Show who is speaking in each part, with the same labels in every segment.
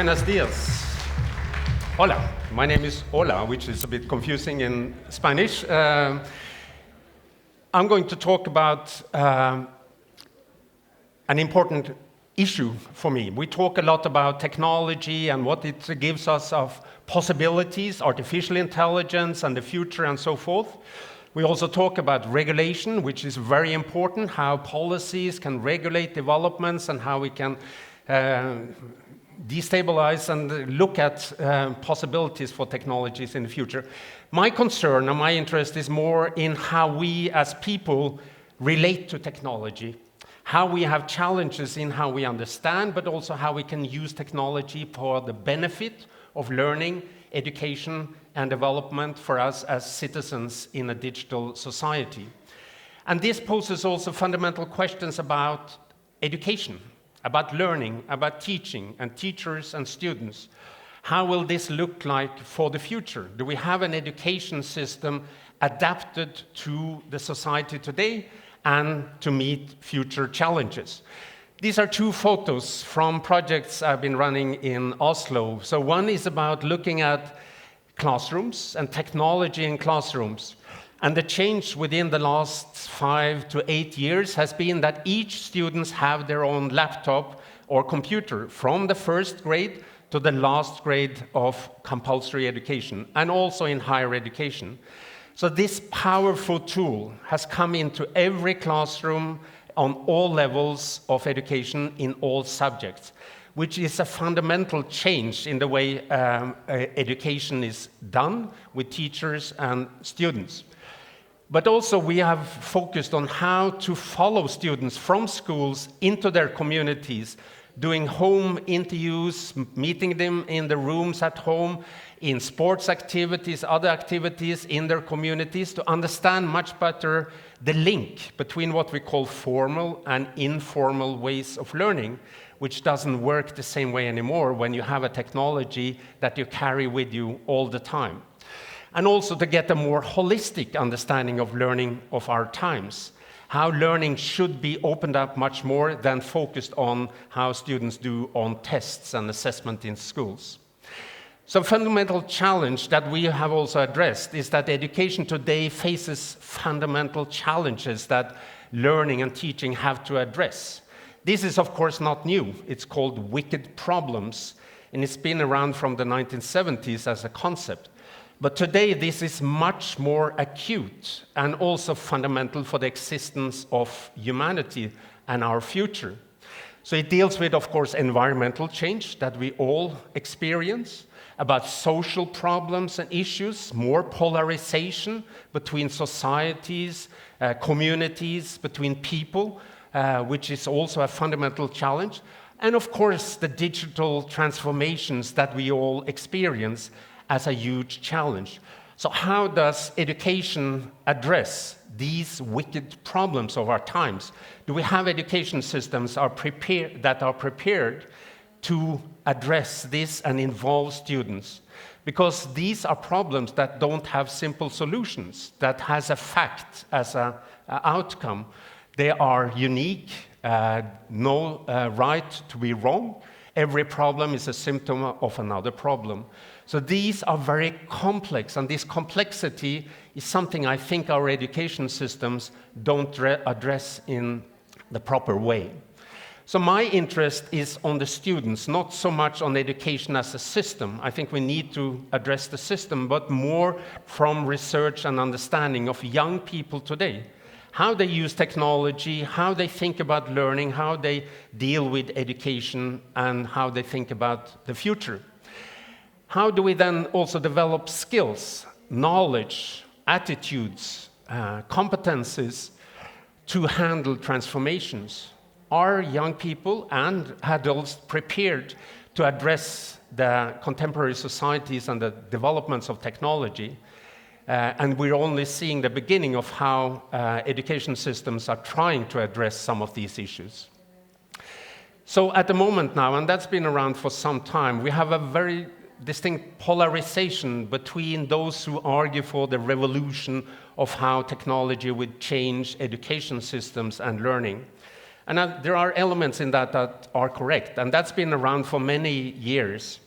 Speaker 1: Buenos dias. Hola. My name is Ola, which is a bit confusing in Spanish. I'm going to talk about an important issue for me. We talk a lot about technology and what it gives us of possibilities, artificial intelligence and the future and so forth. We also talk about regulation, which is very important, how policies can regulate developments and how we can destabilize and look at possibilities for technologies in the future. My concern and my interest is more in how we as people relate to technology, how we have challenges in how we understand, but also how we can use technology for the benefit of learning, education, and development for us as citizens in a digital society. And this poses also fundamental questions about education, about learning, about teaching, and teachers and students. How will this look like for the future? Do we have an education system adapted to the society today and to meet future challenges? These are two photos from projects I've been running in Oslo. So one is about looking at classrooms and technology in classrooms. And the change within the last 5 to 8 years has been that each student have their own laptop or computer from the first grade to the last grade of compulsory education, and also in higher education. So this powerful tool has come into every classroom on all levels of education in all subjects, which is a fundamental change in the way education is done with teachers and students. But also we have focused on how to follow students from schools into their communities, doing home interviews, meeting them in the rooms at home, in sports activities, other activities in their communities, to understand much better the link between what we call formal and informal ways of learning, which doesn't work the same way anymore when you have a technology that you carry with you all the time. And also to get a more holistic understanding of learning of our times, how learning should be opened up much more than focused on how students do on tests and assessment in schools. So a fundamental challenge that we have also addressed is that education today faces fundamental challenges that learning and teaching have to address. This is, of course, not new. It's called wicked problems, and it's been around from the 1970s as a concept. But today, this is much more acute and also fundamental for the existence of humanity and our future. So it deals with, of course, environmental change that we all experience, about social problems and issues, more polarization between societies, communities, between people, which is also a fundamental challenge. And of course, the digital transformations that we all experience as a huge challenge. So how does education address these wicked problems of our times? Do we have education systems that are prepared to address this and involve students? Because these are problems that don't have simple solutions, that has a fact as an outcome. They are unique, no right to be wrong. Every problem is a symptom of another problem. So these are very complex, and this complexity is something I think our education systems don't address in the proper way. So my interest is on the students, not so much on education as a system. I think we need to address the system, but more from research and understanding of young people today. How they use technology, how they think about learning, how they deal with education, and how they think about the future. How do we then also develop skills, knowledge, attitudes, competencies to handle transformations? Are young people and adults prepared to address the contemporary societies and the developments of technology? And we're only seeing the beginning of how education systems are trying to address some of these issues. So at the moment now, and that's been around for some time, we have a very distinct polarization between those who argue for the revolution of how technology would change education systems and learning, And there are elements in that that are correct, and that's been around for many years.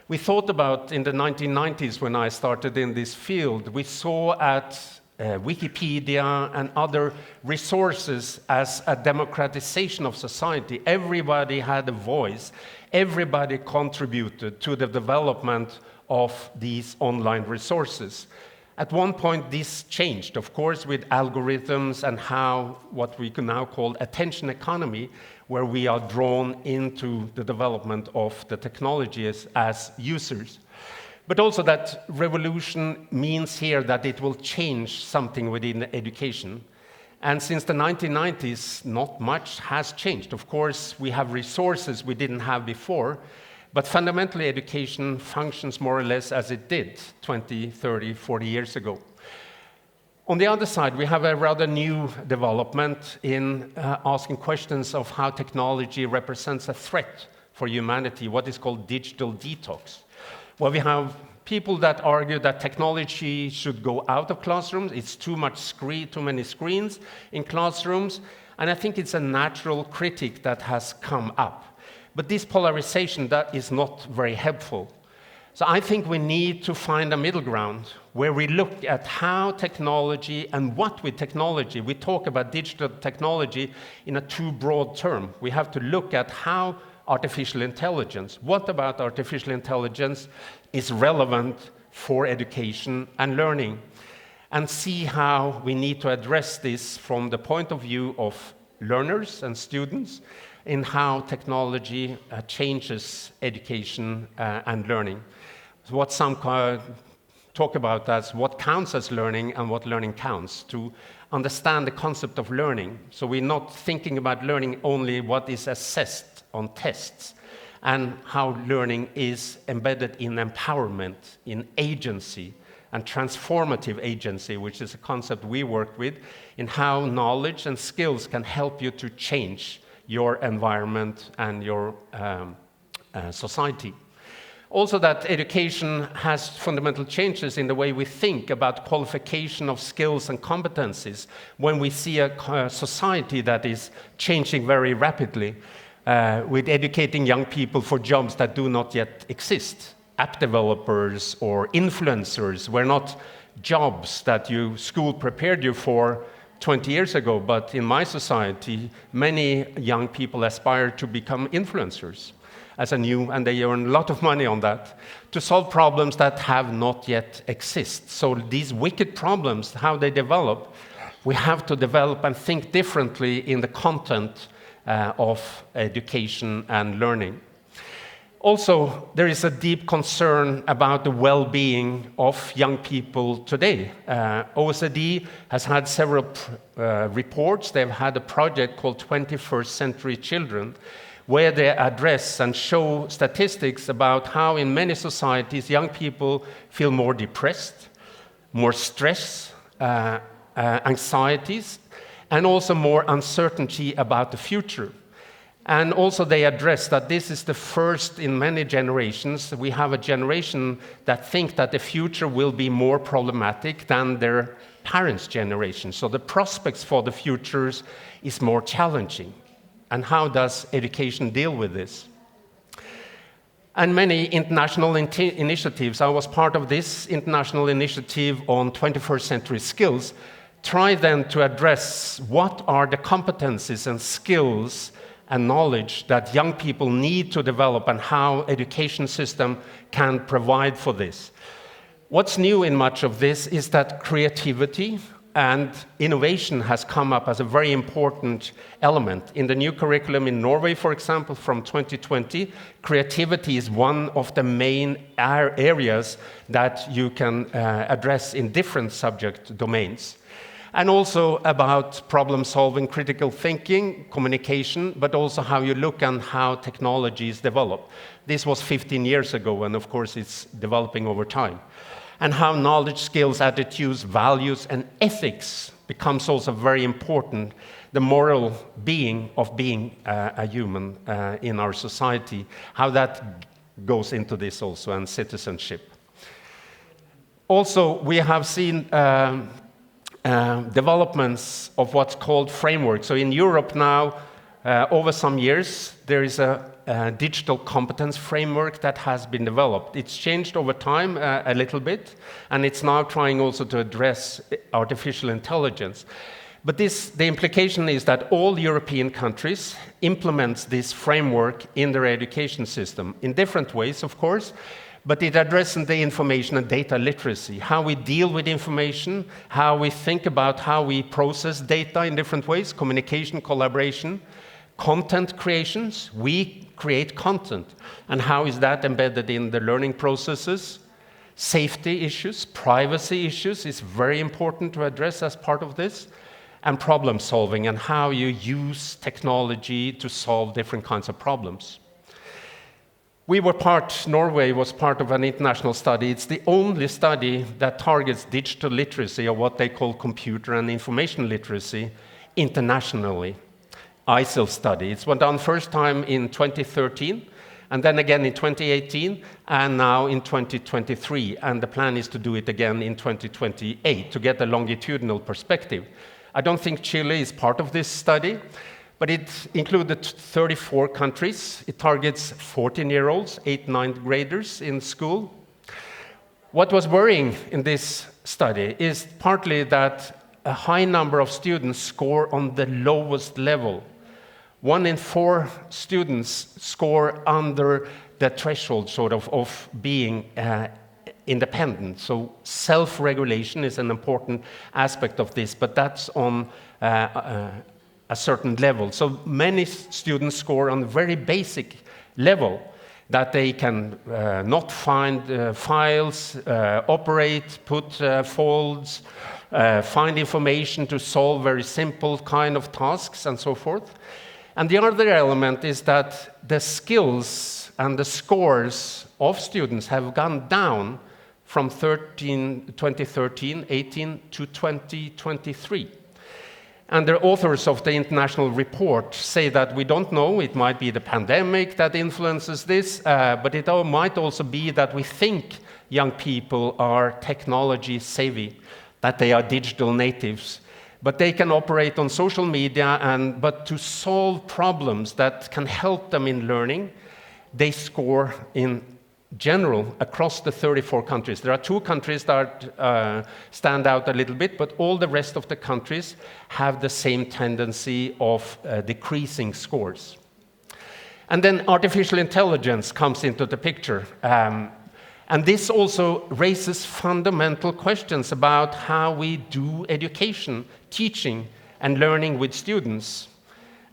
Speaker 1: We thought about, in the 1990s when I started in this field, we saw at Wikipedia and other resources as a democratization of society. Everybody had a voice. Everybody contributed to the development of these online resources. At one point, this changed, of course, with algorithms and how what we can now call attention economy, where we are drawn into the development of the technologies as users. But also that revolution means here that it will change something within education. And since the 1990s, not much has changed. Of course, we have resources we didn't have before, but fundamentally education functions more or less as it did 20, 30, 40 years ago. On the other side, we have a rather new development in asking questions of how technology represents a threat for humanity, what is called digital detox. Well, we have people that argue that technology should go out of classrooms. It's too many screens in classrooms. And I think it's a natural critique that has come up. But this polarization, that is not very helpful. So I think we need to find a middle ground where we look at how technology and what with technology. We talk about digital technology in a too broad term. We have to look at how artificial intelligence, what about artificial intelligence is relevant for education and learning, and see how we need to address this from the point of view of learners and students in how technology changes education and learning. So what some talk about as what counts as learning and what learning counts, to understand the concept of learning. So we're not thinking about learning only what is assessed on tests, and how learning is embedded in empowerment, in agency, and transformative agency, which is a concept we work with, in how knowledge and skills can help you to change your environment and your society. Also, that education has fundamental changes in the way we think about qualification of skills and competencies when we see a society that is changing very rapidly, with educating young people for jobs that do not yet exist. App developers or influencers were not jobs that school prepared you for 20 years ago, but in my society, many young people aspire to become influencers and they earn a lot of money on that, to solve problems that have not yet exist. So these wicked problems, how they develop, we have to develop and think differently in the content of education and learning. Also, there is a deep concern about the well-being of young people today. OECD has had several reports. They've had a project called 21st Century Children, where they address and show statistics about how in many societies young people feel more depressed, more stress, anxieties, and also more uncertainty about the future. And also they address that this is the first in many generations. We have a generation that think that the future will be more problematic than their parents' generation. So the prospects for the futures is more challenging. And how does education deal with this? And many international initiatives, I was part of this international initiative on 21st century skills, try then to address what are the competencies and skills and knowledge that young people need to develop and how education system can provide for this. What's new in much of this is that creativity and innovation has come up as a very important element. In the new curriculum in Norway, for example, from 2020, creativity is one of the main areas that you can address in different subject domains. And also about problem-solving, critical thinking, communication, but also how you look and how technologies develop. This was 15 years ago, and of course it's developing over time. And how knowledge, skills, attitudes, values, and ethics becomes also very important, the moral being of being a human in our society, how that goes into this also, and citizenship. Also, we have seen developments of what's called framework. So in Europe now, over some years, there is a digital competence framework that has been developed. It's changed over time a little bit, and it's now trying also to address artificial intelligence. But the implication is that all European countries implement this framework in their education system, in different ways, of course, but it addresses the information and data literacy, how we deal with information, how we think about how we process data in different ways, communication, collaboration, content creations. We create content, and how is that embedded in the learning processes? Safety issues, privacy issues is very important to address as part of this, and problem solving, and how you use technology to solve different kinds of problems. Norway was part of an international study. It's the only study that targets digital literacy, or what they call computer and information literacy, internationally. ISIL study. It was done first time in 2013, and then again in 2018, and now in 2023. And the plan is to do it again in 2028 to get a longitudinal perspective. I don't think Chile is part of this study, but it included 34 countries. It targets 14-year-olds, 8th, 9th graders in school. What was worrying in this study is partly that a high number of students score on the lowest level. 1 in 4 students score under the threshold of being independent. So self-regulation is an important aspect of this, but that's on a certain level. So many students score on a very basic level, that they can not find files, operate, put folds, find information to solve very simple kind of tasks, and so forth. And the other element is that the skills and the scores of students have gone down from 2013, 18 to 2023. And the authors of the international report say that we don't know, it might be the pandemic that influences this, but it might also be that we think young people are technology savvy, that they are digital natives, but they can operate on social media, but to solve problems that can help them in learning, they score in general across the 34 countries. There are 2 countries that stand out a little bit, but all the rest of the countries have the same tendency of decreasing scores. And then artificial intelligence comes into the picture. And this also raises fundamental questions about how we do education, teaching, and learning with students.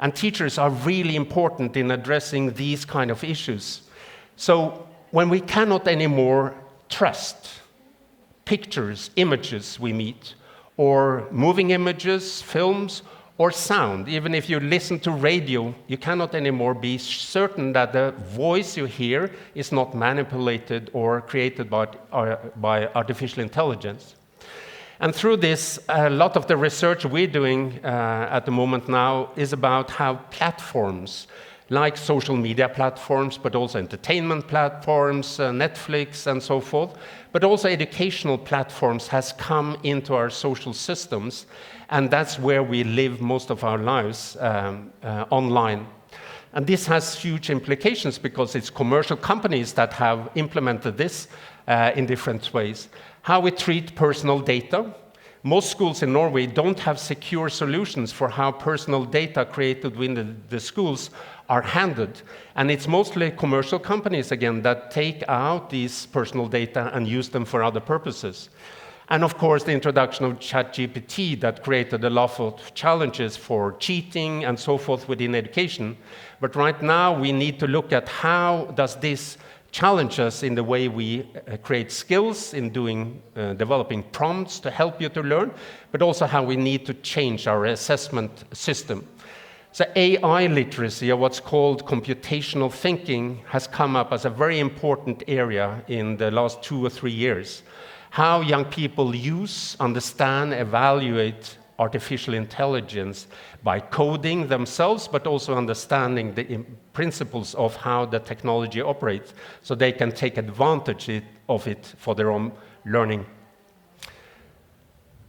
Speaker 1: And teachers are really important in addressing these kind of issues. So when we cannot anymore trust pictures, images we meet, or moving images, films, or sound, even if you listen to radio, you cannot anymore be certain that the voice you hear is not manipulated or created by artificial intelligence. And through this, a lot of the research we're doing at the moment now is about how platforms, like social media platforms, but also entertainment platforms, Netflix, and so forth, but also educational platforms has come into our social systems, and that's where we live most of our lives, online. And this has huge implications because it's commercial companies that have implemented this in different ways. How we treat personal data. Most schools in Norway don't have secure solutions for how personal data created within the schools are handled. And it's mostly commercial companies, again, that take out these personal data and use them for other purposes. And of course, the introduction of ChatGPT that created a lot of challenges for cheating and so forth within education. But right now, we need to look at how does this challenge us in the way we create skills in developing prompts to help you to learn, but also how we need to change our assessment system. So AI literacy, or what's called computational thinking, has come up as a very important area in the last 2 or 3 years. How young people use, understand, evaluate artificial intelligence by coding themselves, but also understanding the principles of how the technology operates, so they can take advantage of it for their own learning.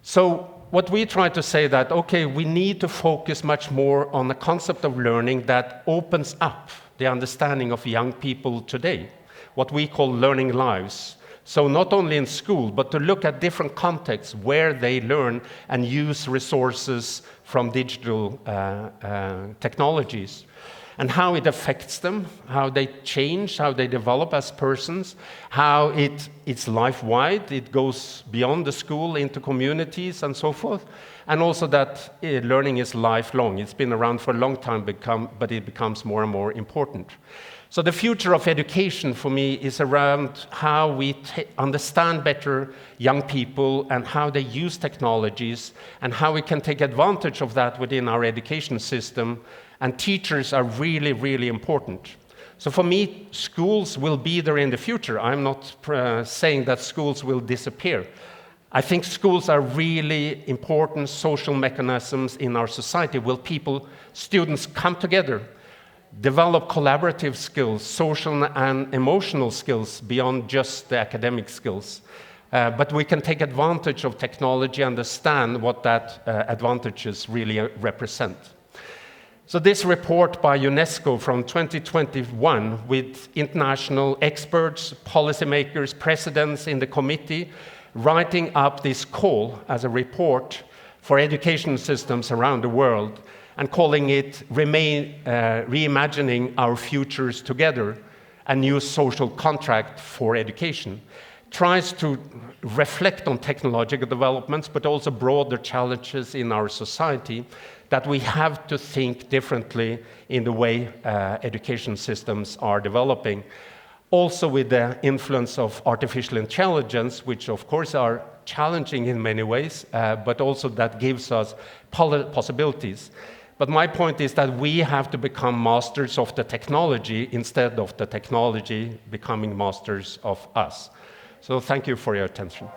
Speaker 1: So what we try to say that, okay, we need to focus much more on the concept of learning that opens up the understanding of young people today, what we call learning lives. So not only in school, but to look at different contexts where they learn and use resources from digital technologies, and how it affects them, how they change, how they develop as persons, how it's life-wide, it goes beyond the school into communities and so forth, and also that learning is lifelong. It's been around for a long time, but it becomes more and more important. So the future of education for me is around how we understand better young people and how they use technologies and how we can take advantage of that within our education system. And teachers are really, really important. So for me, schools will be there in the future. I'm not saying that schools will disappear. I think schools are really important social mechanisms in our society where students come together, develop collaborative skills, social and emotional skills beyond just the academic skills. But we can take advantage of technology, understand what that advantages really represent. So this report by UNESCO from 2021 with international experts, policymakers, presidents in the committee, writing up this call as a report for education systems around the world and calling it Reimagining Our Futures Together, a new social contract for education, tries to reflect on technological developments, but also broader challenges in our society that we have to think differently in the way education systems are developing. Also with the influence of artificial intelligence, which of course are challenging in many ways, but also that gives us possibilities. But my point is that we have to become masters of the technology instead of the technology becoming masters of us. So thank you for your attention.